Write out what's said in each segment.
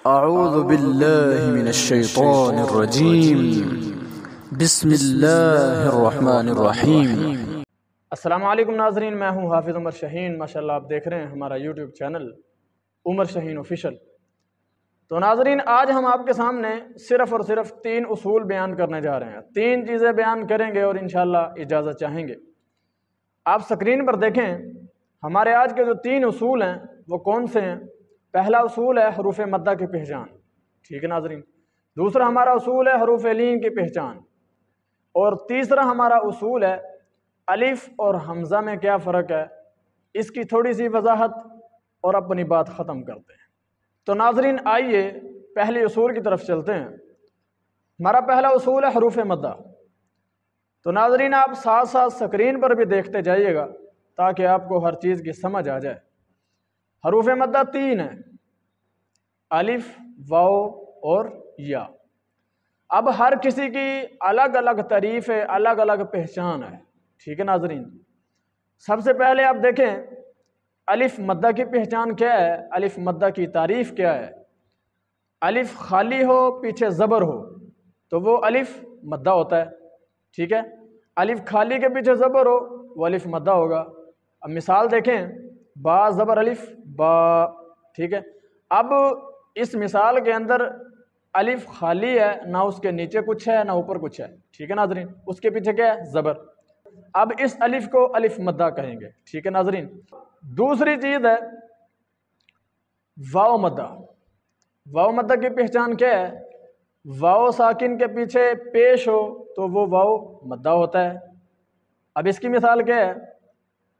اعوذ باللہ من الشیطان الرجیم بسم اللہ الرحمن الرحیم۔ السلام علیکم ناظرین، میں ہوں حافظ عمر شاہین۔ ماشاءاللہ آپ دیکھ رہے ہیں ہمارا یوٹیوب چینل عمر شاہین آفیشل۔ تو ناظرین، آج ہم آپ کے سامنے صرف اور صرف 3 اصول بیان کرنے جا رہے ہیں۔ 3 چیزیں بیان کریں گے اور انشاءاللہ اجازت چاہیں گے۔ آپ سکرین پر دیکھیں، ہمارے آج کے جو 3 اصول ہیں وہ کون سے ہیں؟ پہلا اصول ہے حروف مدہ کی پہچان، ٹھیک ہے ناظرین۔ دوسرا ہمارا اصول ہے حروف لین کی پہچان، اور تیسرا ہمارا اصول ہے الف اور حمزہ میں کیا فرق ہے، اس کی تھوڑی سی وضاحت اور اپنی بات ختم کرتے ہیں۔ تو ناظرین آئیے پہلے اصول کی طرف چلتے ہیں۔ ہمارا پہلا اصول ہے حروف مدہ۔ تو ناظرین آپ ساتھ ساتھ سکرین پر بھی دیکھتے جائیے گا تاکہ آپ کو ہر چیز کی سمجھ آ جائے۔ حروف مدہ 3 ہیں، الف، واو اور یا۔ اب ہر کسی کی الگ الگ تعریف ہے، الگ الگ پہچان ہے، ٹھیک ہے ناظرین۔ سب سے پہلے آپ دیکھیں الف مدہ کی پہچان کیا ہے، الف مدہ کی تعریف کیا ہے۔ الف خالی ہو پیچھے زبر ہو تو وہ الف مدہ ہوتا ہے، ٹھیک ہے۔ الف خالی کے پیچھے زبر ہو وہ الف مدہ ہوگا۔ اب مثال دیکھیں، با زبر الف با، ٹھیک ہے۔ اب اس مثال کے اندر الف خالی ہے، نہ اس کے نیچے کچھ ہے نہ اوپر کچھ ہے، ٹھیک ہے ناظرین۔ اس کے پیچھے کیا ہے؟ زبر۔ اب اس الف کو الف مدہ کہیں گے، ٹھیک ہے ناظرین۔ دوسری چیز ہے واو مدہ۔ واو مدہ کی پہچان کیا ہے؟ واو ساکن کے پیچھے پیش ہو تو وہ واو مدہ ہوتا ہے۔ اب اس کی مثال کیا ہے؟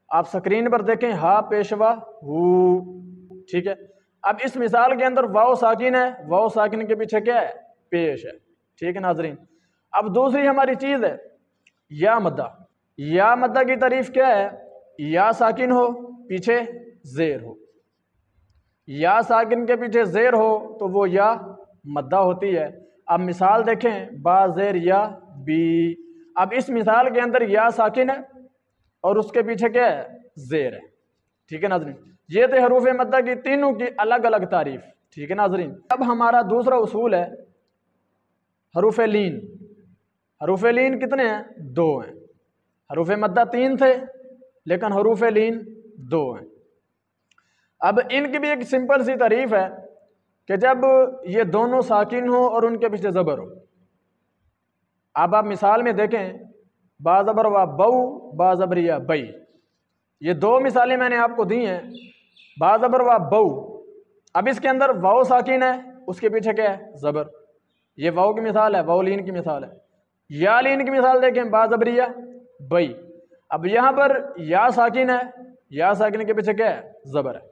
آپ سکرین پر دیکھیں، ہا پیشوا ہو، ٹھیک ہے۔ اب اس مثال کے اندر واو ساکن ہے، واو ساکن کے پیچھے کیا ہے؟ پیش ہے، ٹھیک ہے ناظرین۔ اب دوسری ہماری چیز ہے یا مدہ۔ یا مدہ کی تعریف کیا ہے؟ یا ساکن ہو پیچھے زیر ہو۔ یا ساکن کے پیچھے زیر ہو تو وہ یا مدہ ہوتی ہے۔ اب مثال دیکھیں، با زیر یا بی۔ اب اس مثال کے اندر یا ساکن ہے اور اس کے پیچھے کیا ہے؟ زیر ہے، ٹھیک ہے ناظرین۔ یہ تھے حروف مدہ کی تینوں کی الگ الگ تعریف، ٹھیک ہے ناظرین۔ اب ہمارا دوسرا اصول ہے حروف لین۔ حروف لین کتنے ہیں؟ 2 ہیں۔ حروف مدہ 3 تھے لیکن حروف لین 2 ہیں۔ اب ان کی بھی ایک سمپل سی تعریف ہے کہ جب یہ دونوں ساکن ہو اور ان کے پیچھے زبر ہو۔ اب آپ مثال میں دیکھیں، با زبر و بو، با زبر یا بئی۔ یہ 2 مثالیں میں نے آپ کو دی ہیں، با زبر و بو۔ اب اس کے اندر واو ساکن ہے، اس کے پیچھے کیا ہے؟ زبر۔ یہ واو کی مثال ہے، واو لین کی مثال ہے۔ یا لین کی مثال دیکھیں، با زبر یا بئی۔ اب یہاں پر یا ساکن ہے، یا ساکن کے پیچھے کیا ہے؟ زبر ہے۔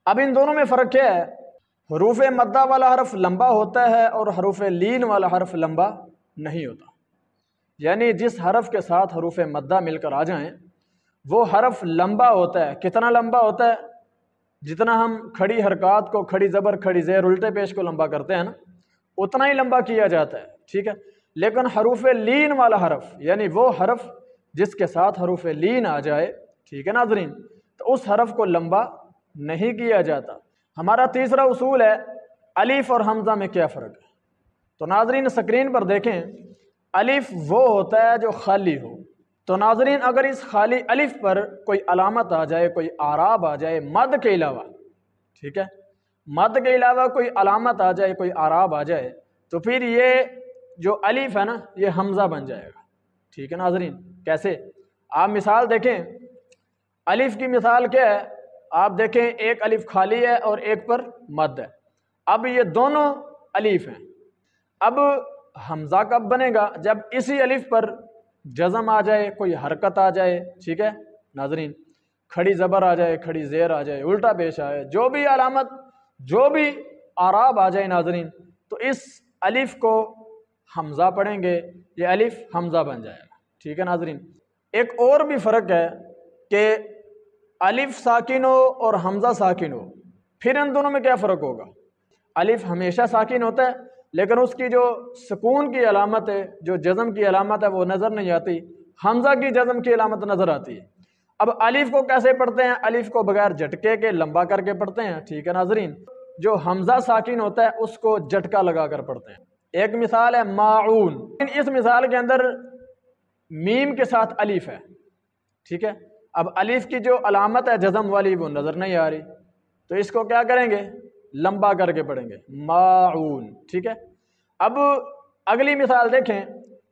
اب ان دونوں میں فرق کیا ہے؟ حروف مدہ والا حرف لمبا ہوتا ہے اور حروف لین والا حرف لمبا نہیں ہوتا۔ یعنی جس حرف کے ساتھ حروف مدہ مل کر آ جائیں وہ حرف لمبا ہوتا ہے۔ کتنا لمبا ہوتا ہے؟ جتنا ہم کھڑی حرکات کو، کھڑی زبر، کھڑی زیر، الٹے پیش کو لمبا کرتے ہیں نا، اتنا ہی لمبا کیا جاتا ہے، ٹھیک ہے۔ لیکن حروف لین والا حرف، یعنی وہ حرف جس کے ساتھ حروف لین آ جائے، ٹھیک ہے ناظرین، تو اس حرف کو لمبا نہیں کیا جاتا۔ ہمارا تیسرا اصول ہے الف اور حمزہ میں کیا فرق ہے۔ تو ناظرین سکرین پر دیکھیں، الف وہ ہوتا ہے جو خالی ہو۔ تو ناظرین اگر اس خالی الف پر کوئی علامت آ جائے، کوئی اعراب آ جائے مد کے علاوہ، ٹھیک ہے، مد کے علاوہ کوئی علامت آ جائے، کوئی اعراب آ جائے، تو پھر یہ جو الف ہے نا یہ حمزہ بن جائے گا، ٹھیک ہے ناظرین۔ کیسے؟ آپ مثال دیکھیں، الف کی مثال کیا ہے؟ آپ دیکھیں ایک الف خالی ہے اور ایک پر مد ہے۔ اب یہ دونوں الف ہیں۔ اب حمزہ کب بنے گا؟ جب اسی الف پر جزم آ جائے، کوئی حرکت آ جائے، ٹھیک ہے ناظرین، کھڑی زبر آ جائے، کھڑی زیر آ جائے، الٹا پیش آئے، جو بھی علامت، جو بھی اعراب آ جائے ناظرین، تو اس الف کو حمزہ پڑھیں گے، یہ الف حمزہ بن جائے گا، ٹھیک ہے ناظرین۔ ایک اور بھی فرق ہے کہ الف ساکن ہو اور حمزہ ساکن ہو، پھر ان دونوں میں کیا فرق ہوگا؟ الف ہمیشہ ساکن ہوتا ہے لیکن اس کی جو سکون کی علامت ہے، جو جزم کی علامت ہے وہ نظر نہیں آتی۔ حمزہ کی جزم کی علامت نظر آتی ہے۔ اب الف کو کیسے پڑھتے ہیں؟ الف کو بغیر جھٹکے کے لمبا کر کے پڑھتے ہیں، ٹھیک ہے ناظرین۔ جو حمزہ ساکن ہوتا ہے اس کو جھٹکا لگا کر پڑھتے ہیں۔ ایک مثال ہے معون، اس مثال کے اندر میم کے ساتھ الف ہے، ٹھیک ہے، اب الف کی جو علامت ہے جزم والی وہ نظر نہیں آ رہی، تو اس کو کیا کریں گے؟ لمبا کر کے پڑھیں گے، معون، ٹھیک ہے۔ اب اگلی مثال دیکھیں،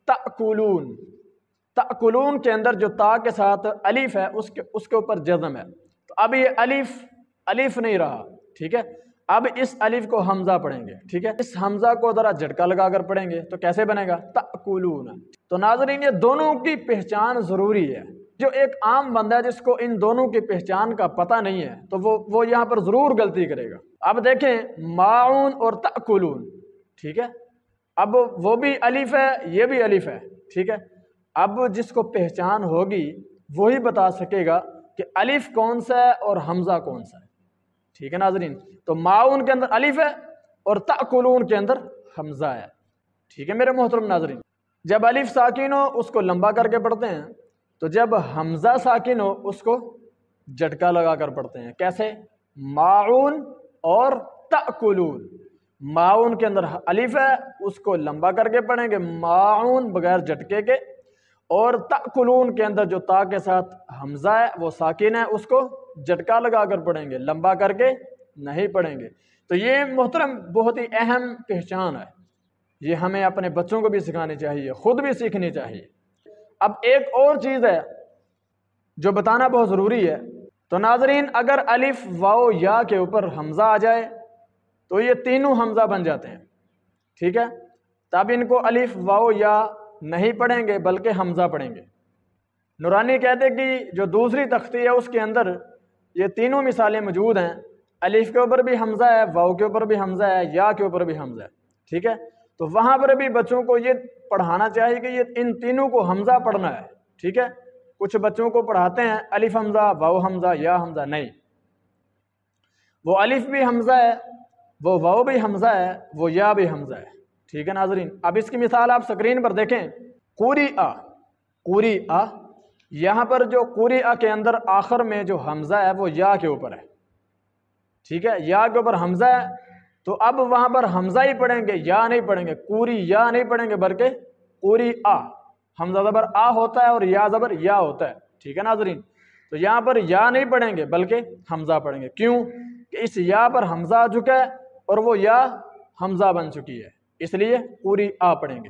تأکلون، تأکلون کے اندر جو تا کے ساتھ الف ہے اس کے اوپر جزم ہے، تو اب یہ الف نہیں رہا، ٹھیک ہے، اب اس الف کو حمزہ پڑھیں گے، ٹھیک ہے، اس حمزہ کو ذرا جھٹکا لگا کر پڑھیں گے تو کیسے بنے گا؟ تأکلون۔ تو ناظرین یہ دونوں کی پہچان ضروری ہے، جو ایک عام بندہ ہے جس کو ان دونوں کی پہچان کا پتہ نہیں ہے تو وہ یہاں پر ضرور غلطی کرے گا۔ اب دیکھیں معون اور تأکلون، ٹھیک ہے، اب وہ بھی الف ہے یہ بھی الف ہے، ٹھیک ہے، اب جس کو پہچان ہوگی وہی بتا سکے گا کہ الف کون سا ہے اور حمزہ کون سا ہے، ٹھیک ہے ناظرین۔ تو معون کے اندر الف ہے اور تأکلون کے اندر حمزہ ہے، ٹھیک ہے میرے محترم ناظرین۔ جب الف ساکن ہو اس کو لمبا کر کے پڑھتے ہیں، تو جب حمزہ ساکن ہو اس کو جھٹکا لگا کر پڑھتے ہیں، کیسے؟ معون اور تأکلون، معون کے اندر الف ہے اس کو لمبا کر کے پڑھیں گے معون بغیر جھٹکے کے، اور تأکلون کے اندر جو تا کے ساتھ حمزہ ہے وہ ساکن ہے اس کو جھٹکا لگا کر پڑھیں گے، لمبا کر کے نہیں پڑھیں گے۔ تو یہ محترم بہت ہی اہم پہچان ہے، یہ ہمیں اپنے بچوں کو بھی سکھانی چاہیے، خود بھی سیکھنی چاہیے۔ اب ایک اور چیز ہے جو بتانا بہت ضروری ہے، تو ناظرین اگر الف واو یا کے اوپر حمزہ آ جائے تو یہ تینوں حمزہ بن جاتے ہیں، ٹھیک ہے، تب ان کو الف واو یا نہیں پڑھیں گے بلکہ حمزہ پڑھیں گے۔ نورانی کہتے کہ جو دوسری تختی ہے اس کے اندر یہ تینوں مثالیں موجود ہیں، الف کے اوپر بھی حمزہ ہے، واو کے اوپر بھی حمزہ ہے، یا کے اوپر بھی حمزہ ہے، ٹھیک ہے، تو وہاں پر بھی بچوں کو یہ پڑھانا چاہیے کہ یہ ان تینوں کو حمزہ پڑھنا ہے، ٹھیک ہے۔ کچھ بچوں کو پڑھاتے ہیں الف حمزہ واو حمزہ یا حمزہ، نہیں، وہ الف بھی حمزہ ہے، وہ واو بھی حمزہ ہے، وہ یا بھی حمزہ ہے، ٹھیک ہے ناظرین۔ اب اس کی مثال آپ سکرین پر دیکھیں، قوری آ، یہاں پر جو قوری آ کے اندر آخر میں جو حمزہ ہے وہ یا کے اوپر ہے، ٹھیک ہے، یا کے اوپر حمزہ ہے، تو اب وہاں پر حمزہ ہی پڑھیں گے، یا نہیں پڑھیں گے، قوری یا نہیں پڑھیں گے بلکہ قوری آ، حمزہ زبر آ ہوتا ہے اور یا زبر یا ہوتا ہے، ٹھیک ہے ناظرین۔ تو یہاں پر یا نہیں پڑھیں گے بلکہ حمزہ پڑھیں گے، کیوں کہ اس یا پر حمزہ آ چکا ہے اور وہ یا حمزہ بن چکی ہے، اس لیے قوری آ پڑھیں گے۔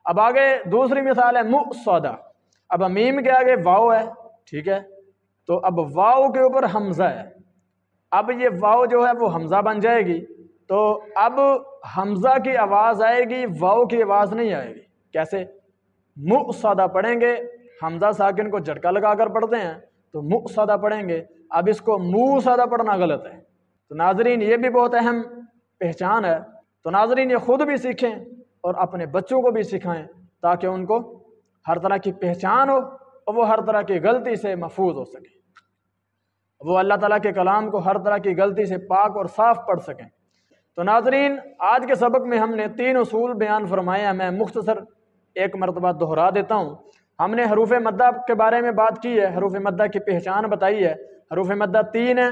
اب آگے دوسری مثال ہے مؤصدہ، اب میم کے آگے واو ہے، ٹھیک ہے، تو اب واو کے اوپر حمزہ ہے، اب یہ واو جو ہے وہ حمزہ بن جائے گی، تو اب حمزہ کی آواز آئے گی، واو کی آواز نہیں آئے گی، کیسے؟ مؤصدہ پڑھیں گے، حمزہ ساکن کو جھٹکا لگا کر پڑھتے ہیں تو مؤصدہ پڑھیں گے، اب اس کو موصدہ پڑھنا غلط ہے۔ تو ناظرین یہ بھی بہت اہم پہچان ہے، تو ناظرین یہ خود بھی سیکھیں اور اپنے بچوں کو بھی سکھائیں تاکہ ان کو ہر طرح کی پہچان ہو اور وہ ہر طرح کی غلطی سے محفوظ ہو سکیں، وہ اللہ تعالیٰ کے کلام کو ہر طرح کی غلطی سے پاک اور صاف پڑھ سکیں۔ تو ناظرین آج کے سبق میں ہم نے 3 اصول بیان فرمائے ہیں، میں مختصر ایک مرتبہ دہرا دیتا ہوں۔ ہم نے حروف مدہ کے بارے میں بات کی ہے، حروف مدہ کی پہچان بتائی ہے۔ حروف مدہ 3 ہیں،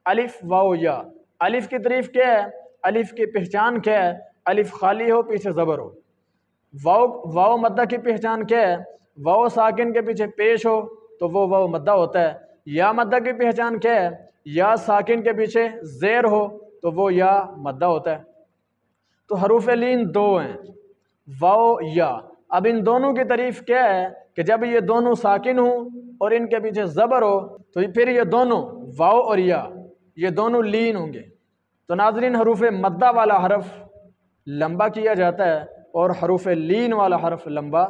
الف واو یا۔ الف کی تعریف کیا ہے؟ الف کی پہچان کیا ہے؟ الف خالی ہو پیچھے زبر ہو۔ واو مدہ کی پہچان کیا ہے؟ واو ساکن کے پیچھے پیش ہو تو وہ واو مدہ ہوتا ہے۔ یا مدہ کی پہچان کیا ہے؟ یا ساکن کے پیچھے زیر ہو تو وہ یا مدہ ہوتا ہے۔ تو حروف لین 2 ہیں، واو یا۔ اب ان دونوں کی تعریف کیا ہے کہ جب یہ دونوں ساکن ہوں اور ان کے پیچھے زبر ہو تو پھر یہ دونوں واو اور یا یہ دونوں لین ہوں گے۔ تو ناظرین حروف مدہ والا حرف لمبا کیا جاتا ہے اور حروف لین والا حرف لمبا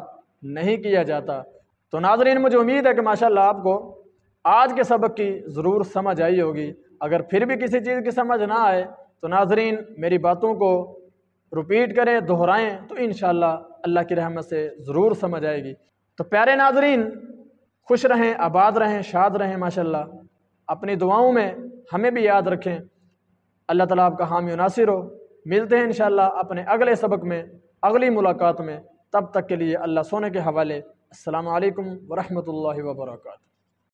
نہیں کیا جاتا۔ تو ناظرین مجھے امید ہے کہ ماشاءاللہ آپ کو آج کے سبق کی ضرور سمجھ آئی ہوگی۔ اگر پھر بھی کسی چیز کی سمجھ نہ آئے تو ناظرین میری باتوں کو رپیٹ کریں، دہرائیں، تو انشاءاللہ اللہ کی رحمت سے ضرور سمجھ آئے گی۔ تو پیارے ناظرین خوش رہیں، آباد رہیں، شاد رہیں ماشاءاللہ۔ اپنی دعاؤں میں ہمیں بھی یاد رکھیں۔ اللہ تعالیٰ آپ کا حامی و ناصر ہو۔ ملتے ہیں انشاءاللہ اپنے اگلے سبق میں، اگلی ملاقات میں۔ تب تک کے لیے اللہ سونے کے حوالے۔ السلام علیکم ورحمۃ اللہ وبرکاتہ۔